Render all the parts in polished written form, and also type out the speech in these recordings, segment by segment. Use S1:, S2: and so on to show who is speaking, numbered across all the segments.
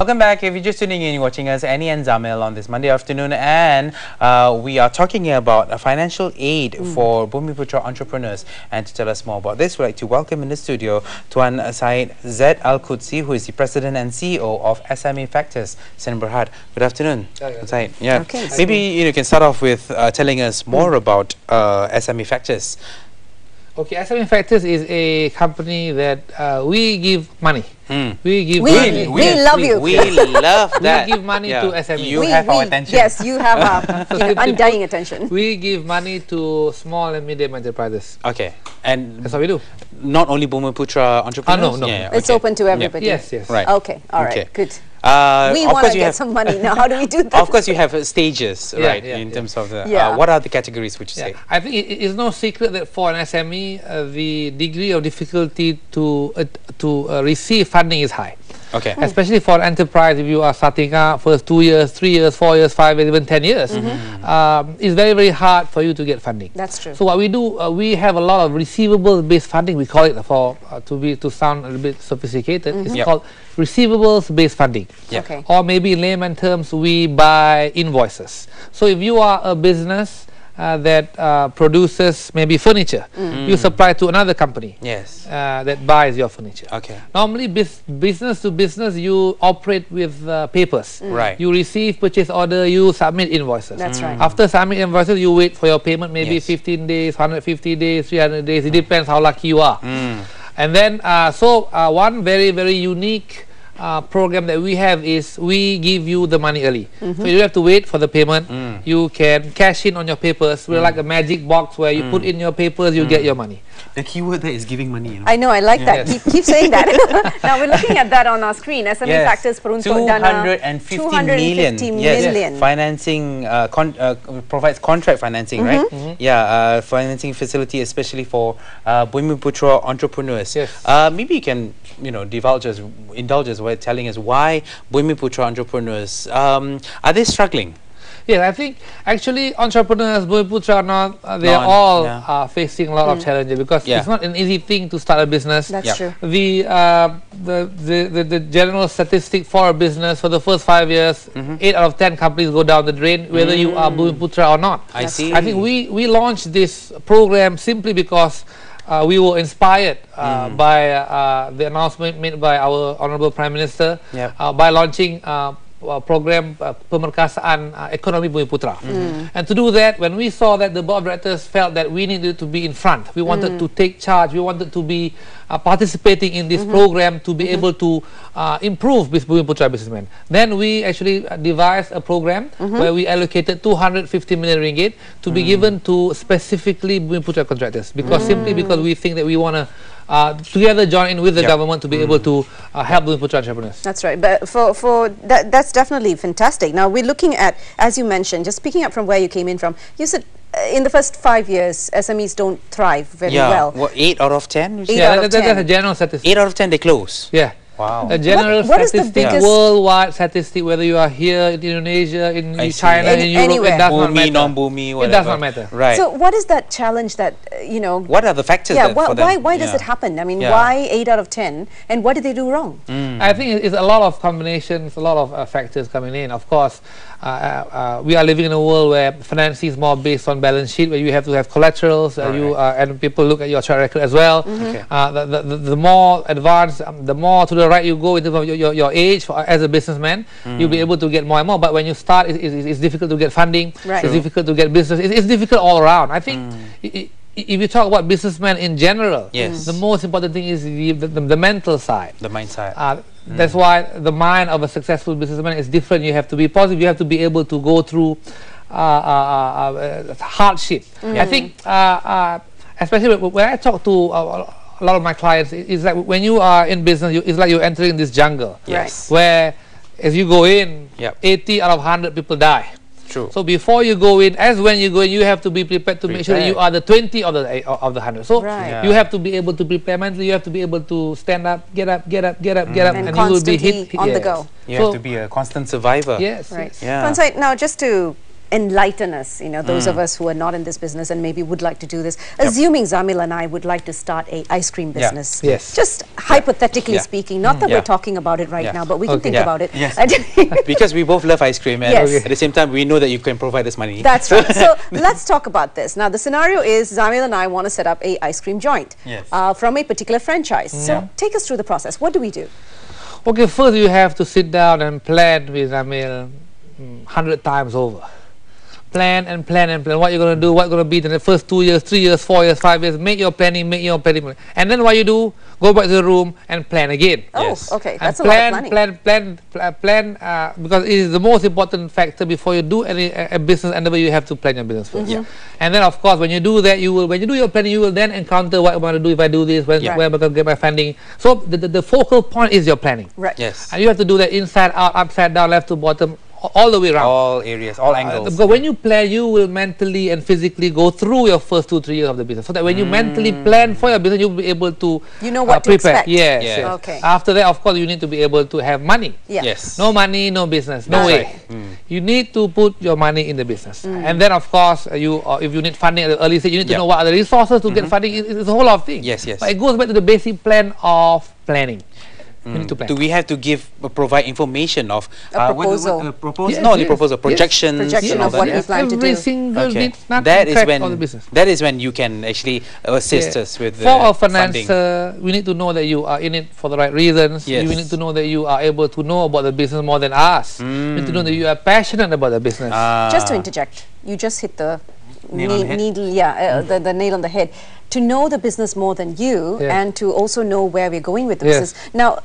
S1: Welcome back. If you're just tuning in, you're watching us, Annie and Zamil, on this Monday afternoon, and we are talking about financial aid for Bumiputera entrepreneurs. And to tell us more about this, we'd like to welcome in the studio Tuan Syed Z Al-Qudsi, who is the President and CEO of SME Factors, Sen Berhad. Good afternoon, Syed. Yeah.
S2: Okay,
S1: maybe you can start off with telling us more about SME Factors.
S3: Okay, SME Factors is a company that we give money. We give money.
S2: We love you.
S1: We love that.
S3: We give money to SME.
S1: You have our attention.
S2: Yes, you have our undying attention.
S3: We give money to small and medium enterprises.
S1: Okay, and
S3: that's what we do.
S1: Not only Bumiputera entrepreneurs.
S3: No.
S1: Yeah,
S2: it's open to everybody.
S3: Yes.
S1: Right.
S2: Okay. All right. Good. We
S1: of
S2: want
S1: course
S2: to get some money now. How do we do that?
S1: Of course, you have stages, right? In terms of the what are the categories? Would you say?
S3: I think it's no secret that for an SME, the degree of difficulty to receive funding is high.
S1: Okay.
S3: Especially for an enterprise, if you are starting out first 2 years, 3 years, 4 years, 5 years, even 10 years, it's very, very hard for you to get funding.
S2: That's true.
S3: So what we do, we have a lot of receivables-based funding. We call it for to sound a little bit sophisticated. It's called receivables-based funding.
S2: Okay.
S3: Or maybe in layman terms, we buy invoices. So if you are a business that produces maybe furniture, you supply to another company that buys your furniture.
S1: Okay.
S3: Normally business to business, you operate with papers.
S1: Right.
S3: You receive purchase order, you submit invoices.
S2: That's right.
S3: After submit invoices, you wait for your payment, maybe 15 days, 150 days, 300 days. It depends how lucky you are. And then one very, very unique program that we have is we give you the money early. So you don't have to wait for the payment. You can cash in on your papers. We're like a magic box where you put in your papers, you get your money.
S1: The keyword there is giving money. You know?
S2: I know, I like that. Keep saying that. Now we're looking at that on our screen. SME Factors peruntuk dana
S1: 250 million. Yes. Financing provides contract financing, right? Financing facility especially for Bumiputera entrepreneurs.
S3: Yes.
S1: Maybe you can indulge us by telling us why Bumiputera entrepreneurs are they struggling?
S3: Yes, I think actually entrepreneurs, Bumiputera, they are all facing a lot of challenges because it's not an easy thing to start a business.
S2: That's true.
S3: The general statistic for a business for the first 5 years, 8 out of 10 companies go down the drain, whether you are Bumiputera or not.
S1: I see.
S3: I think we launched this program simply because we were inspired by the announcement made by our Honorable Prime Minister by launching program Pemerkasaan Ekonomi Bumiputera. And to do that, when we saw that the board of directors felt that we needed to be in front, we wanted to take charge, we wanted to be participating in this program to be able to improve this Bumiputera businessmen. Then we actually devised a program where we allocated 250 million ringgit to be given to specifically Bumiputera contractors, because simply because we think that we want to together join in with the government to be able to help Bumiputera entrepreneurs.
S2: That's right. But that's definitely fantastic. Now we're looking at, as you mentioned, just picking up from where you came in from, you said in the first 5 years SMEs don't thrive very well.
S1: What, 8 out of 10?
S3: That's a general statistic.
S1: 8 out of 10 they close.
S3: Yeah.
S1: Wow.
S3: A general
S2: what
S3: statistic,
S2: is the
S3: worldwide statistic, whether you are here in Indonesia, in China, in Europe,
S2: anywhere.
S3: it does not matter.
S1: non-boomy, whatever.
S3: It does not matter.
S1: Right.
S2: So what is that challenge that,
S1: what are the factors for them?
S2: Why does it happen? I mean, why 8 out of 10? And what did they do wrong?
S3: I think it's a lot of combinations, a lot of factors coming in. Of course, we are living in a world where financing is more based on balance sheet, where you have to have collaterals, and people look at your track record as well. The more advanced, the more to the right you go in terms of your age as a businessman, you'll be able to get more and more. But when you start, it's difficult to get funding. It's difficult to get business. It's difficult all around. I think if you talk about businessmen in general, the most important thing is the mental side.
S1: The mind side.
S3: That's why the mind of a successful businessman is different. You have to be positive. You have to be able to go through hardship. I think, especially when I talk to a lot of my clients, it's like when you are in business, it's like you're entering this jungle. Where as you go in, 80 out of 100 people die.
S1: True.
S3: So before you go in, when you go in, you have to be prepared to make sure that you are the 20 of the 100. So you have to be able to prepare mentally. You have to be able to stand up, get up,
S2: and
S3: you will be hit
S2: on the go.
S1: You have to be a constant survivor.
S2: Right. Now, just to enlighten us, you know, those of us who are not in this business and maybe would like to do this, assuming Zamil and I would like to start a ice cream business.
S3: Yes.
S2: Just hypothetically speaking, not that we're talking about it right now, but we can think about it.
S1: Yes. Because we both love ice cream, and at the same time we know that you can provide us money.
S2: That's right. So let's talk about this. Now the scenario is Zamil and I want to set up a ice cream joint from a particular franchise. So take us through the process. What do we do?
S3: Okay, first you have to sit down and plan with Zamil 100 times over. Plan and plan and plan what you're going to do, what's going to be in the first 2 years, 3 years, 4 years, 5 years. Make your planning, and then what you do, go back to the room and plan again.
S2: Oh, okay, that's a lot of planning.
S3: Plan, because it is the most important factor before you do any business endeavor. You have to plan your business first. And then, of course, when you do that, when you do your planning, you will then encounter what I'm going to do if I do this, where am I going to get my funding. So the focal point is your planning.
S2: Right.
S1: Yes.
S3: And you have to do that inside out, upside down, left to bottom, all the way around.
S1: All areas, all angles.
S3: Because when you plan, you will mentally and physically go through your first 2-3 years of the business. So that when you mentally plan for your business, you'll be able to
S2: what to expect.
S3: Yes.
S2: Okay.
S3: After that, of course, you need to be able to have money.
S1: Yes.
S3: No money, no business. No way. You need to put your money in the business. And then, of course, if you need funding at the early stage, you need to know what are the resources to get funding. It's a whole lot of things.
S1: Yes, yes.
S3: But it goes back to the basic plan of planning.
S1: Do we have to provide information of
S2: a proposal?
S1: Not only proposal, projections.
S2: Projection of what we plan to do.
S3: Every single bit,
S1: that is when you can actually assist us with the
S3: for a financer, we need to know that you are in it for the right reasons.
S1: Yes.
S3: You need to know that you are able to know about the business more than us. You need to know that you are passionate about the business.
S2: Just to interject, you just hit the
S1: nail
S2: the nail on the head. To know the business more than you and to also know where we're going with the business. Now,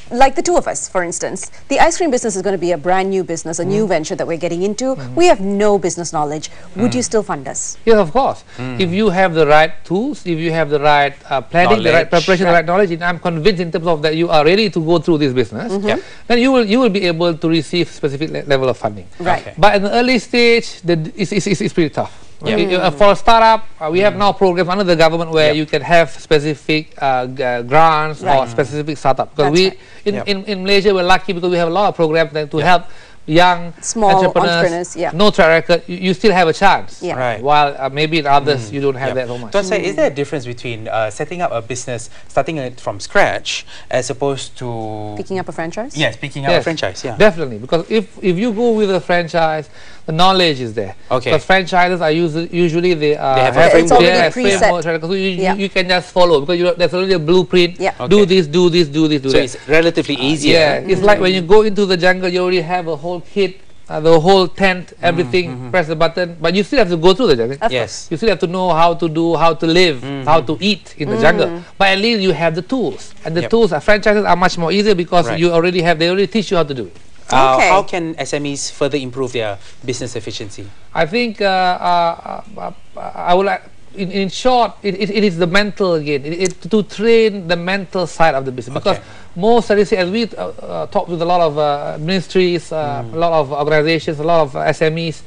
S2: like the two of us, for instance, the ice cream business is going to be a brand new business, a new venture that we're getting into. We have no business knowledge. Would you still fund us?
S3: Yes, of course. If you have the right tools, if you have the right planning, the right preparation, the right knowledge, and I'm convinced in terms of that you are ready to go through this business, then you will be able to receive specific level of funding.
S2: Right. Okay.
S3: But in the early stage, it's pretty tough. For a startup, we have now programs under the government where you can have specific grants or specific startup. Because in Malaysia, we're lucky because we have a lot of programs to help young
S2: small entrepreneurs,
S3: no track record, you still have a chance.
S1: Right.
S3: While maybe in others, you don't have that so much.
S1: Tuan Syed, is there a difference between setting up a business, starting it from scratch, as opposed to
S2: picking up a franchise?
S1: Yes, picking up a franchise. Yeah,
S3: definitely. Because if you go with a franchise, the knowledge is there. Okay. Because franchises are usually they have
S2: it's already preset.
S3: So you can just follow because there's already a blueprint. Do this, do this, do this, do that.
S1: So it's relatively easier.
S3: Yeah, it's like when you go into the jungle, you already have a whole kit, the whole tent, everything. Press the button, but you still have to go through the jungle.
S1: Yes.
S3: You still have to know how to do, how to live, how to eat in the jungle. But at least you have the tools, and the tools franchises are much more easier because they already teach you how to do it.
S1: How can SMEs further improve their business efficiency?
S3: I think I would like, in short, it is the mental again. To train the mental side of the business, because most seriously, as we talk with a lot of ministries, a lot of organizations, a lot of SMEs,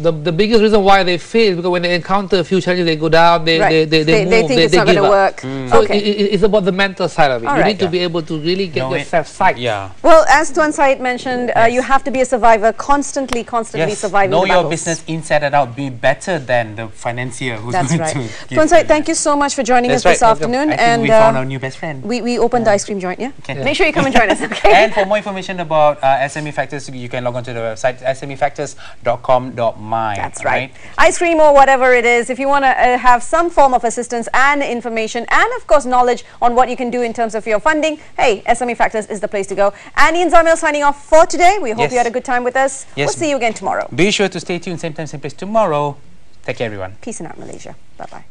S3: the biggest reason why they fail is because when they encounter a few challenges, they go down, they move,
S2: they think it's not going to work.
S3: So it's about the mental side of it. You need to be able to really get yourself psyched.
S1: Yeah.
S2: Well, as Tuan Syed mentioned, you have to be a survivor, constantly surviving
S1: Know
S2: the
S1: your
S2: battles.
S1: business inside and out. Be better than the financier who's going to give
S2: Tuan Syed, thank you so much for joining us this afternoon.
S1: I think we found our new best friend.
S2: We opened the ice cream joint, Make sure you come and join us, okay?
S1: And for more information about SME Factors, you can log on to the website smefactors.com.my.
S2: That's right. Ice cream or whatever it is, if you want to have some form of assistance and information and, of course, knowledge on what you can do in terms of your funding, hey, SME Factors is the place to go. Annie and Zamil signing off for today. We hope you had a good time with us. We'll see you again tomorrow.
S1: Be sure to stay tuned, same time, same place tomorrow. Take care, everyone.
S2: Peace and out, Malaysia. Bye-bye.